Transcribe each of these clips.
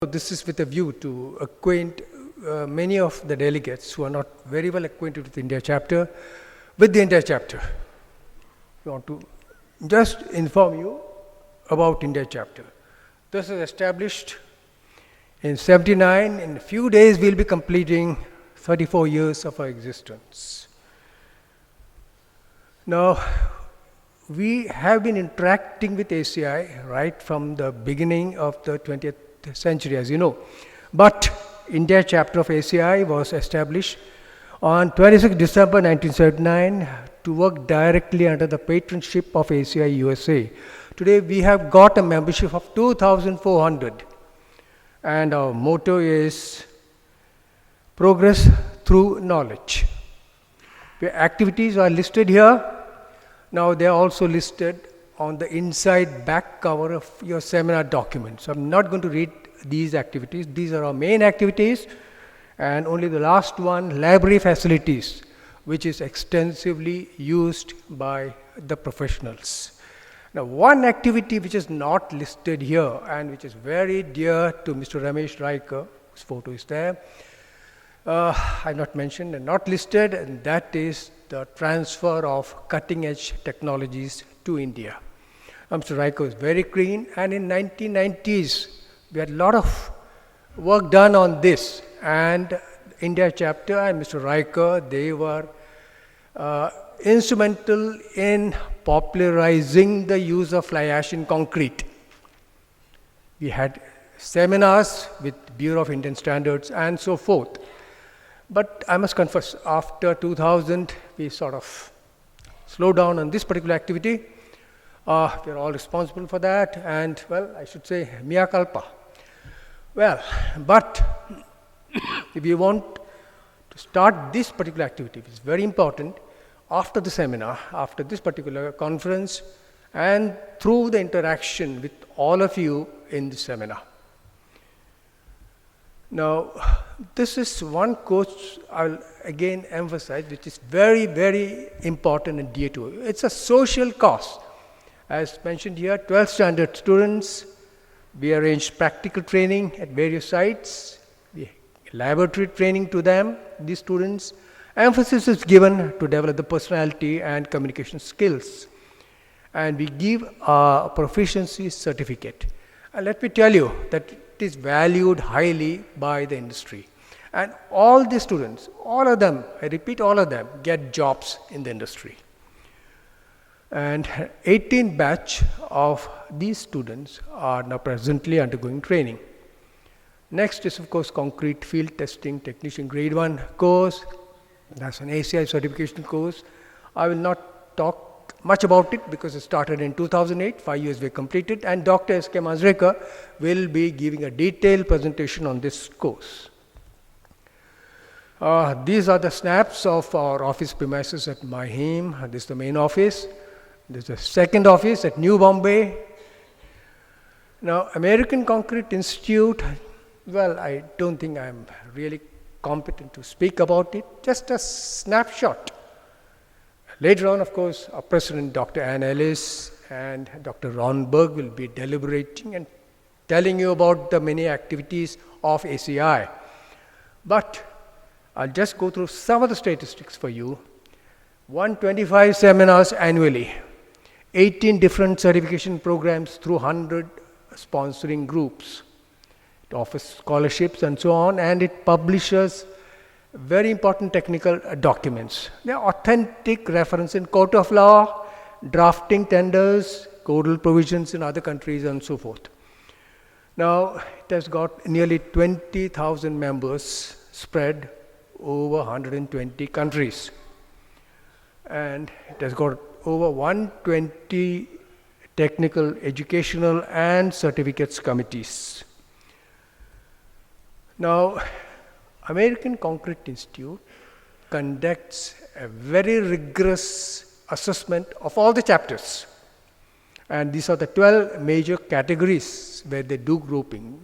This is with a view to acquaint many of the delegates who are not very well acquainted with the India chapter, with the India chapter. We want to just inform you about India chapter. This was established in 79. In a few days, we'll be completing 34 years of our existence. Now, we have been interacting with ACI right from the beginning of the 20th century, as you know. But India chapter of ACI was established on 26 December 1979 to work directly under the patronship of ACI USA. Today we have got a membership of 2,400 and our motto is progress through knowledge. The activities are listed here. Now they are also listed on the inside back cover of your seminar document. So I'm not going to read these activities. These are our main activities, and only the last one, library facilities, which is extensively used by the professionals. Now one activity which is not listed here and which is very dear to Mr. Ramesh Raikar, whose photo is there, I've not mentioned and not listed, and that is the transfer of cutting edge technologies to India. Mr. Raikar is very keen, and in 1990s, we had a lot of work done on this, and India chapter and Mr. Raikar, they were instrumental in popularizing the use of fly ash in concrete. We had seminars with Bureau of Indian Standards and so forth. But I must confess, after 2000, we sort of slowed down on this particular activity. We are all responsible for that, and well, I should say, mea culpa. Well, but if you want to start this particular activity, which is very important, after the seminar, after this particular conference, and through the interaction with all of you in the seminar. Now, this is one course I'll again emphasize, which is very, very important and dear to you. It's a social cause. As mentioned here, 12th standard students, we arranged practical training at various sites, laboratory training to them, these students. Emphasis is given to develop the personality and communication skills. And we give a proficiency certificate. And let me tell you that it is valued highly by the industry. And all the students, all of them, I repeat, all of them, get jobs in the industry. And 18 batch of these students are now presently undergoing training. Next is, of course, concrete field testing technician grade 1 course. That's an ACI certification course. I will not talk much about it because it started in 2008, 5 years were completed, and Dr. S.K. Manjrekar will be giving a detailed presentation on this course. These are the snaps of our office premises at Mahim. This is the main office. This is the second office at New Bombay. Now, American Concrete Institute, well, I don't think I'm really competent to speak about it, just a snapshot. Later on, of course, our president, Dr. Ann Ellis, and Dr. Ron Berg will be deliberating and telling you about the many activities of ACI. But I'll just go through some of the statistics for you. 125 seminars annually, 18 different certification programs through 100 sponsoring groups. It offers scholarships and so on, and it publishes very important technical documents. They are authentic reference in court of law, drafting tenders, codal provisions in other countries, and so forth. Now, it has got nearly 20,000 members spread over 120 countries. And it has got over 120 technical, educational, and certificates committees. Now, American Concrete Institute conducts a very rigorous assessment of all the chapters. And these are the 12 major categories where they do grouping,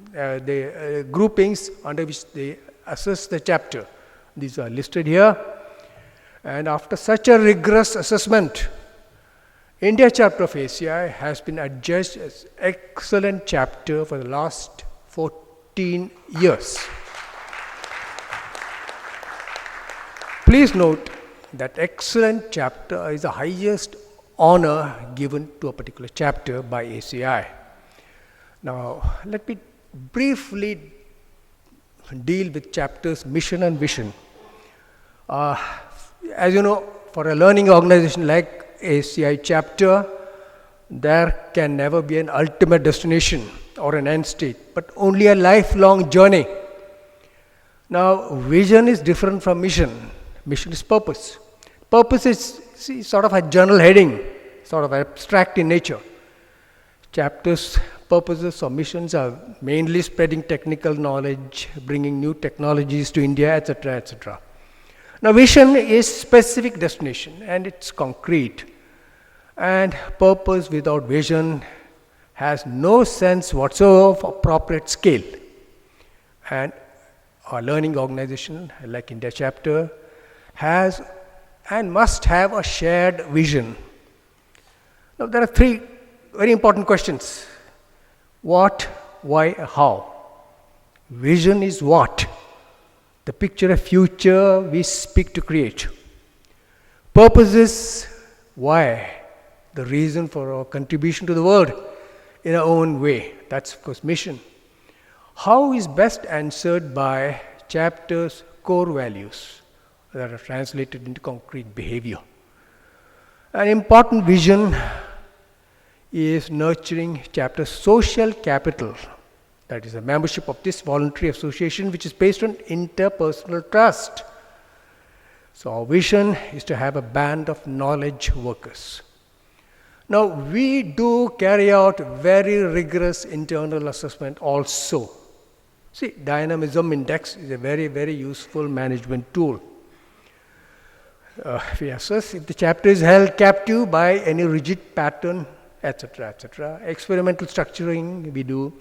groupings under which they assess the chapter. These are listed here. And after such a rigorous assessment, India chapter of ACI has been adjudged as excellent chapter for the last 15 years. Please note that excellent chapter is the highest honor given to a particular chapter by ACI. Now, let me briefly deal with chapter's mission and vision. As you know, for a learning organization like ACI chapter, there can never be an ultimate destination or an end state, but only a lifelong journey. Now, vision is different from mission. Mission is purpose. Purpose is sort of a general heading, sort of abstract in nature. Chapters, purposes or missions are mainly spreading technical knowledge, bringing new technologies to India, etc., etc. Now, vision is specific destination and it's concrete. And purpose without vision has no sense whatsoever of appropriate scale. And a learning organization like India chapter has and must have a shared vision. Now, there are three very important questions. What, why, how? Vision is what? The picture of future we speak to create. Purpose is why? The reason for our contribution to the world in our own way. That's, of course, mission. How is best answered by chapter's core values that are translated into concrete behavior. An important vision is nurturing chapter's social capital, that is, the membership of this voluntary association, which is based on interpersonal trust. So our vision is to have a band of knowledge workers. Now, we do carry out very rigorous internal assessment also. See, dynamism index is a very, very useful management tool. We assess if the chapter is held captive by any rigid pattern, etc., etc. Experimental structuring we do.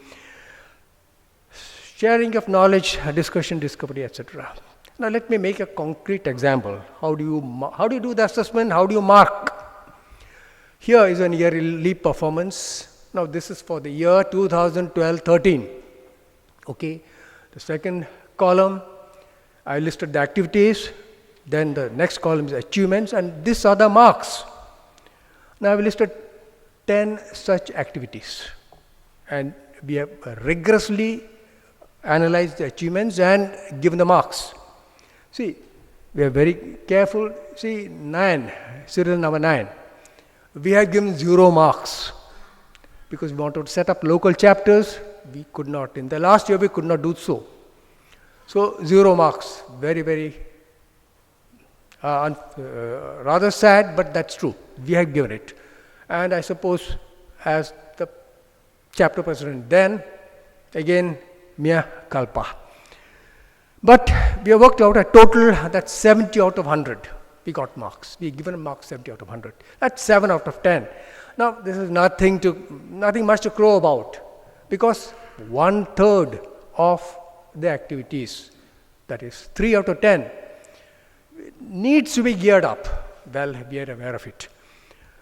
Sharing of knowledge, discussion, discovery, etc. Now, let me make a concrete example. How do you do the assessment? How do you mark? Here is an yearly performance. Now, this is for the year 2012-13. Okay. The second column, I listed the activities. Then the next column is achievements, and these are the marks. Now, I've listed 10 such activities, and we have rigorously analyzed the achievements and given the marks. See, we are very careful. See, 9, serial number 9. We have given 0 marks because we wanted to set up local chapters. We could not. In the last year, we could not do so. So, 0 marks. Very, very rather sad, but that's true. We have given it. And I suppose as the chapter president then, again, mea culpa. But we have worked out a total that's 70 out of 100. We got marks. We given a mark 70 out of 100. That's 7 out of 10. Now, this is nothing much to crow about, because 1/3 of the activities, that is 3 out of 10, needs to be geared up. Well, we are aware of it.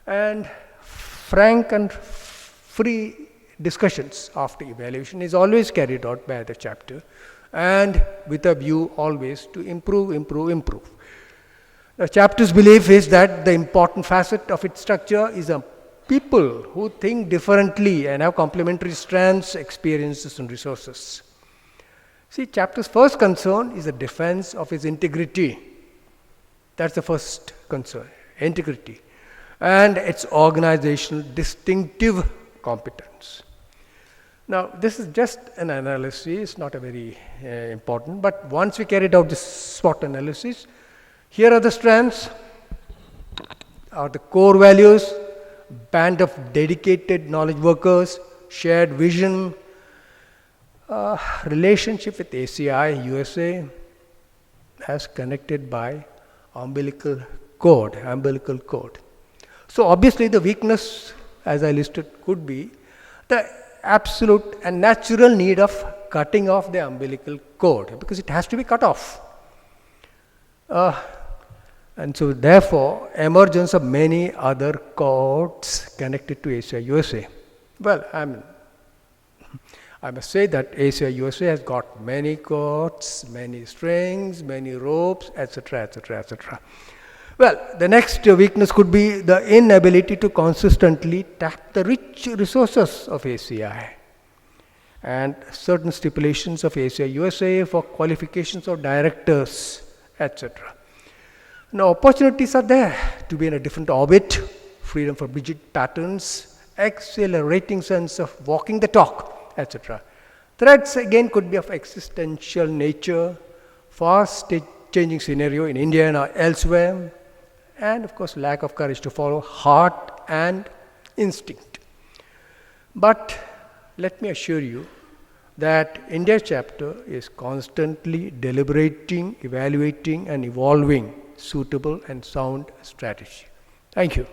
And frank and free discussions after evaluation is always carried out by the chapter, and with a view always to improve. The chapter's belief is that the important facet of its structure is a people who think differently and have complementary strengths, experiences, and resources. See, chapter's first concern is the defense of its integrity. That's the first concern, integrity, and its organizational distinctive competence. Now, this is just an analysis, not a very important, but once we carried out this SWOT analysis, here are the strengths, are the core values, band of dedicated knowledge workers, shared vision, relationship with ACI, USA, as connected by umbilical cord. So obviously the weakness, as I listed, could be the absolute and natural need of cutting off the umbilical cord, because it has to be cut off. And so therefore, emergence of many other cords connected to ACI USA. Well, I must say that Asia USA has got many cords, many strings, many ropes, etc., etc., etc. Well, the next weakness could be the inability to consistently tap the rich resources of ACI and certain stipulations of Asia USA for qualifications of directors, etc. Now, opportunities are there to be in a different orbit, freedom from rigid patterns, accelerating sense of walking the talk, etc. Threats again could be of existential nature, fast changing scenario in India and elsewhere, and of course lack of courage to follow heart and instinct. But let me assure you that India chapter is constantly deliberating, evaluating and evolving suitable and sound strategy. Thank you.